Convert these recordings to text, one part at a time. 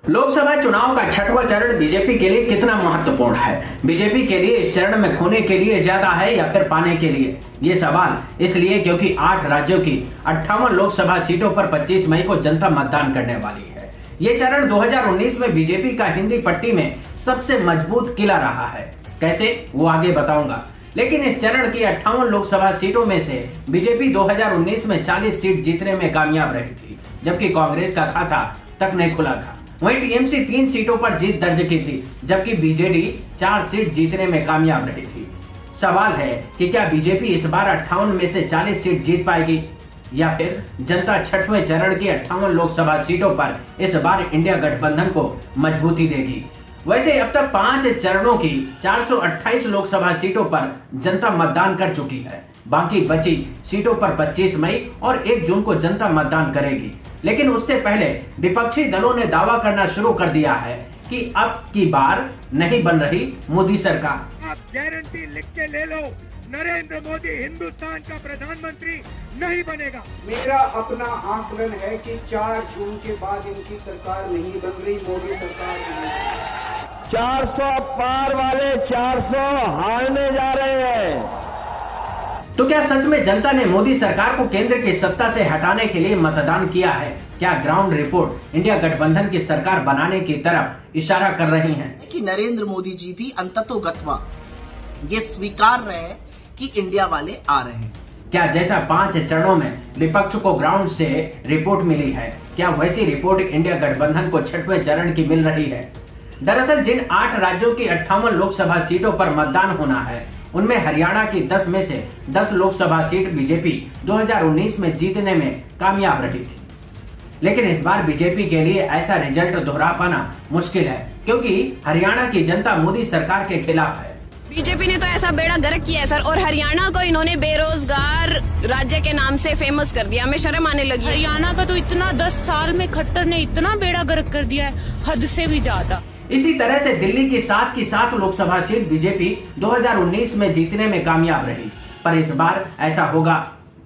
लोकसभा चुनाव का छठवां चरण बीजेपी के लिए कितना महत्वपूर्ण है? बीजेपी के लिए इस चरण में खोने के लिए ज्यादा है या फिर पाने के लिए? ये सवाल इसलिए क्योंकि 8 राज्यों की 58 लोकसभा सीटों पर 25 मई को जनता मतदान करने वाली है। ये चरण 2019 में बीजेपी का हिंदी पट्टी में सबसे मजबूत किला रहा है। कैसे, वो आगे बताऊंगा। लेकिन इस चरण की 58 लोकसभा सीटों में से बीजेपी 2019 में 40 सीट जीतने में कामयाब रही थी, जबकि कांग्रेस का खाता तक नहीं खुला था। वहीं टीएमसी 3 सीटों पर जीत दर्ज की थी, जबकि बीजेडी 4 सीट जीतने में कामयाब रही थी। सवाल है कि क्या बीजेपी इस बार 58 में से 40 सीट जीत पाएगी या फिर जनता छठवें चरण की 58 लोकसभा सीटों पर इस बार इंडिया गठबंधन को मजबूती देगी। वैसे अब तक 5 चरणों की 428 लोकसभा सीटों पर जनता मतदान कर चुकी है। बाकी बची सीटों पर 25 मई और 1 जून को जनता मतदान करेगी। लेकिन उससे पहले विपक्षी दलों ने दावा करना शुरू कर दिया है कि अब की बार नहीं बन रही मोदी सरकार। आप गारंटी लिख के ले लो, नरेंद्र मोदी हिंदुस्तान का प्रधानमंत्री नहीं बनेगा। मेरा अपना आंकलन है कि 4 जून के बाद इनकी सरकार नहीं बन रही, मोदी सरकार नहीं। 400 पार वाले 400 हारने जा रहे हैं। तो क्या सच में जनता ने मोदी सरकार को केंद्र की सत्ता से हटाने के लिए मतदान किया है? क्या ग्राउंड रिपोर्ट इंडिया गठबंधन की सरकार बनाने की तरफ इशारा कर रही है कि नरेंद्र मोदी जी भी अंततोगत्वा ये स्वीकार रहे हैं कि इंडिया वाले आ रहे हैं? क्या जैसा 5 चरणों में विपक्ष को ग्राउंड से रिपोर्ट मिली है, क्या वैसी रिपोर्ट इंडिया गठबंधन को छठवें चरण की मिल रही है? दरअसल जिन 8 राज्यों की 58 लोकसभा सीटों पर मतदान होना है, उनमें हरियाणा की 10 में से 10 लोकसभा सीट बीजेपी 2019 में जीतने में कामयाब रही थी। लेकिन इस बार बीजेपी के लिए ऐसा रिजल्ट दोहरा पाना मुश्किल है, क्योंकि हरियाणा की जनता मोदी सरकार के खिलाफ है। बीजेपी ने तो ऐसा बेड़ा गर्क किया है सर, और हरियाणा को इन्होंने बेरोजगार राज्य के नाम से फेमस कर दिया। हमें शर्म आने लगी। हरियाणा का तो इतना 10 साल में खट्टर ने इतना बेड़ा गर्क कर दिया है, हद से भी ज्यादा। इसी तरह से दिल्ली की 7 लोकसभा सीट बीजेपी 2019 में जीतने में कामयाब रही, पर इस बार ऐसा होगा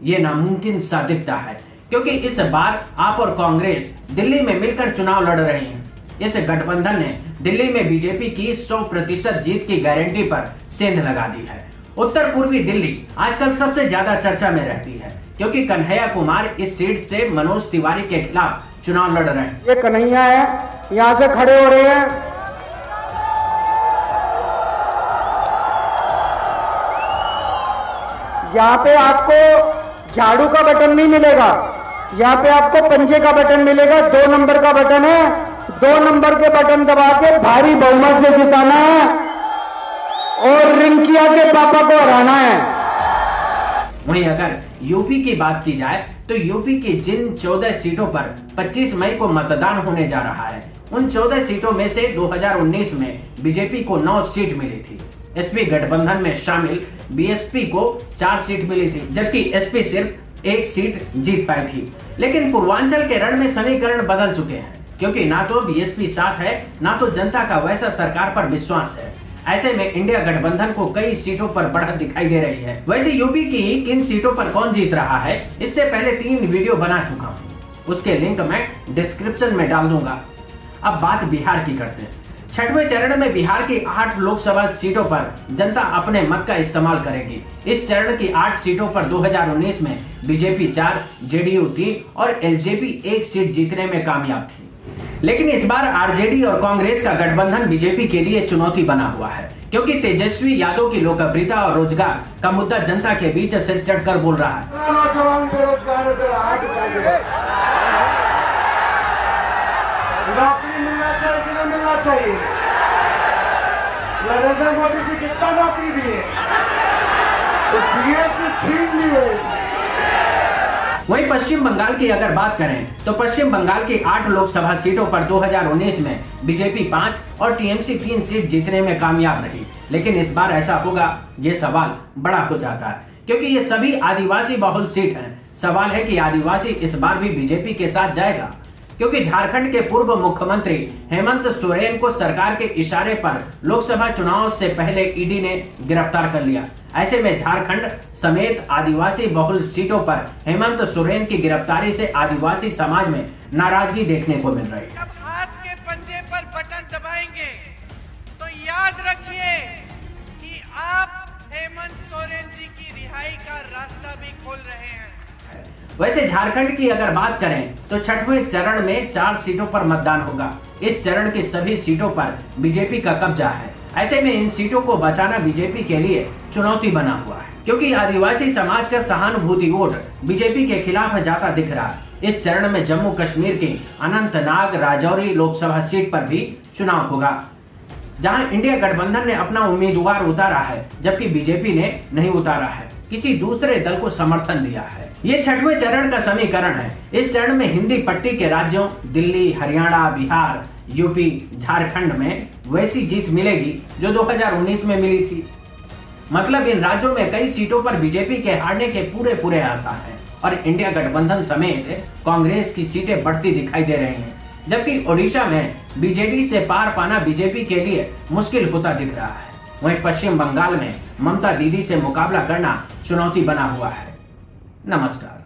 ये नामुमकिन सा दिखता है, क्योंकि इस बार आप और कांग्रेस दिल्ली में मिलकर चुनाव लड़ रही हैं। इस गठबंधन ने दिल्ली में बीजेपी की 100% जीत की गारंटी पर सेंध लगा दी है। उत्तर पूर्वी दिल्ली आजकल सबसे ज्यादा चर्चा में रहती है, क्योंकि कन्हैया कुमार इस सीट से मनोज तिवारी के खिलाफ चुनाव लड़ रहे हैं। ये कन्हैया है, यहाँ से खड़े हो रहे हैं। यहाँ पे आपको झाड़ू का बटन नहीं मिलेगा, यहाँ पे आपको पंजे का बटन मिलेगा। 2 नंबर का बटन है, 2 नंबर के बटन दबा के भारी बहुमत से जिताना है और रिंकिया के पापा को हराना है। वहीं अगर यूपी की बात की जाए तो यूपी की जिन 14 सीटों पर 25 मई को मतदान होने जा रहा है, उन 14 सीटों में से 2019 में बीजेपी को 9 सीट मिली थी। एसपी गठबंधन में शामिल बीएसपी को 4 सीट मिली थी, जबकि एसपी सिर्फ 1 सीट जीत पाई थी। लेकिन पूर्वांचल के रण में समीकरण बदल चुके हैं, क्योंकि ना तो बीएसपी साथ है, ना तो जनता का वैसा सरकार पर विश्वास है। ऐसे में इंडिया गठबंधन को कई सीटों पर बढ़त दिखाई दे रही है। वैसे यूपी की किन सीटों पर कौन जीत रहा है, इससे पहले 3 वीडियो बना चुका हूँ, उसके लिंक मैं डिस्क्रिप्शन में डाल दूंगा। अब बात बिहार की करते हैं। छठवें चरण में बिहार की 8 लोकसभा सीटों पर जनता अपने मत का इस्तेमाल करेगी। इस चरण की 8 सीटों पर 2019 में बीजेपी 4, जेडीयू 3 और एलजेपी 1 सीट जीतने में कामयाब थी। लेकिन इस बार आरजेडी और कांग्रेस का गठबंधन बीजेपी के लिए चुनौती बना हुआ है, क्योंकि तेजस्वी यादव की लोकप्रियता और रोजगार का मुद्दा जनता के बीच सिर चढ़कर बोल रहा है। नौकरी मिलना चाहिए। नरेंद्र मोदी जी कितना नौकरी दिए, छीन लिए। वहीं पश्चिम बंगाल की अगर बात करें तो पश्चिम बंगाल की 8 लोकसभा सीटों पर 2019 में बीजेपी 5 और टीएमसी 3 सीट जीतने में कामयाब रही। लेकिन इस बार ऐसा होगा, ये सवाल बड़ा हो जाता है, क्योंकि ये सभी आदिवासी बहुल सीट हैं। सवाल है कि आदिवासी इस बार भी बीजेपी के साथ जाएगा, क्योंकि झारखंड के पूर्व मुख्यमंत्री हेमंत सोरेन को सरकार के इशारे पर लोकसभा चुनाव से पहले ईडी ने गिरफ्तार कर लिया। ऐसे में झारखंड समेत आदिवासी बहुल सीटों पर हेमंत सोरेन की गिरफ्तारी से आदिवासी समाज में नाराजगी देखने को मिल रही है। जब हाथ के पंजे भी खोल रहे हैं। वैसे झारखंड की अगर बात करें तो छठवें चरण में 4 सीटों पर मतदान होगा। इस चरण की सभी सीटों पर बीजेपी का कब्जा है। ऐसे में इन सीटों को बचाना बीजेपी के लिए चुनौती बना हुआ है, क्योंकि आदिवासी समाज का सहानुभूति वोट बीजेपी के खिलाफ जाता दिख रहा है। इस चरण में जम्मू कश्मीर की अनंतनाग राजौरी लोकसभा सीट पर भी चुनाव होगा, जहां इंडिया गठबंधन ने अपना उम्मीदवार उतारा है, जबकि बीजेपी ने नहीं उतारा है, किसी दूसरे दल को समर्थन दिया है। ये छठवें चरण का समीकरण है। इस चरण में हिंदी पट्टी के राज्यों दिल्ली, हरियाणा, बिहार, यूपी, झारखंड में वैसी जीत मिलेगी जो 2019 में मिली थी। मतलब इन राज्यों में कई सीटों पर बीजेपी के हारने के पूरे आसार हैं और इंडिया गठबंधन समेत कांग्रेस की सीटें बढ़ती दिखाई दे रही हैं, जबकि ओडिशा में बीजेडी से पार पाना बीजेपी के लिए मुश्किल होता दिख रहा है। वहीं पश्चिम बंगाल में ममता दीदी से मुकाबला करना चुनौती बना हुआ है। नमस्कार।